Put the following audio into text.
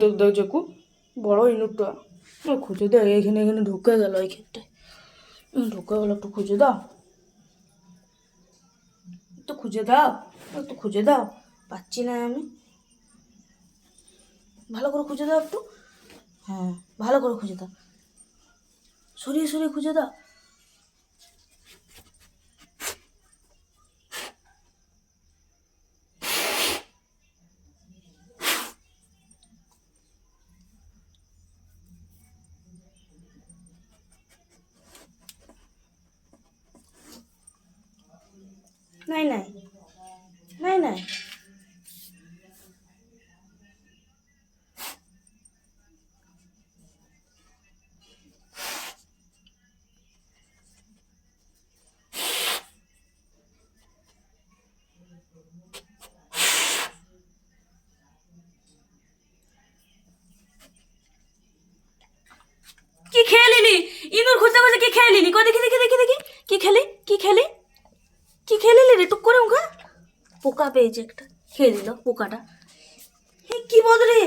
দেখ দেখু বড় ইঁদুরটা খুঁজে দে, এখানে এখানে ঢুকে গেল, এইখানটায় ঢুকে গেল, একটু খুঁজে দাও, একটু খুঁজে দাও, একটু খুঁজে দাও, পাচ্ছি না আমি, ভালো করে খুঁজে দাও একটু, হ্যাঁ ভালো করে খুঁজে দাও, সরিয়ে সরিয়ে খুঁজে দাও। নাই নাই নাই নাই, কি খেয়ে নিলি? ইঁদুর খুঁজতে খুঁজতে কি খেয়ে নিলি? কই দেখি দেখি দেখি দেখি, কি খেলি কি খেলি কি খেয়ে নিলি রে? টুক করে মুখে পোকা পেয়েছে একটা, খেয়ে দিল পোকাটা। কি বল রে?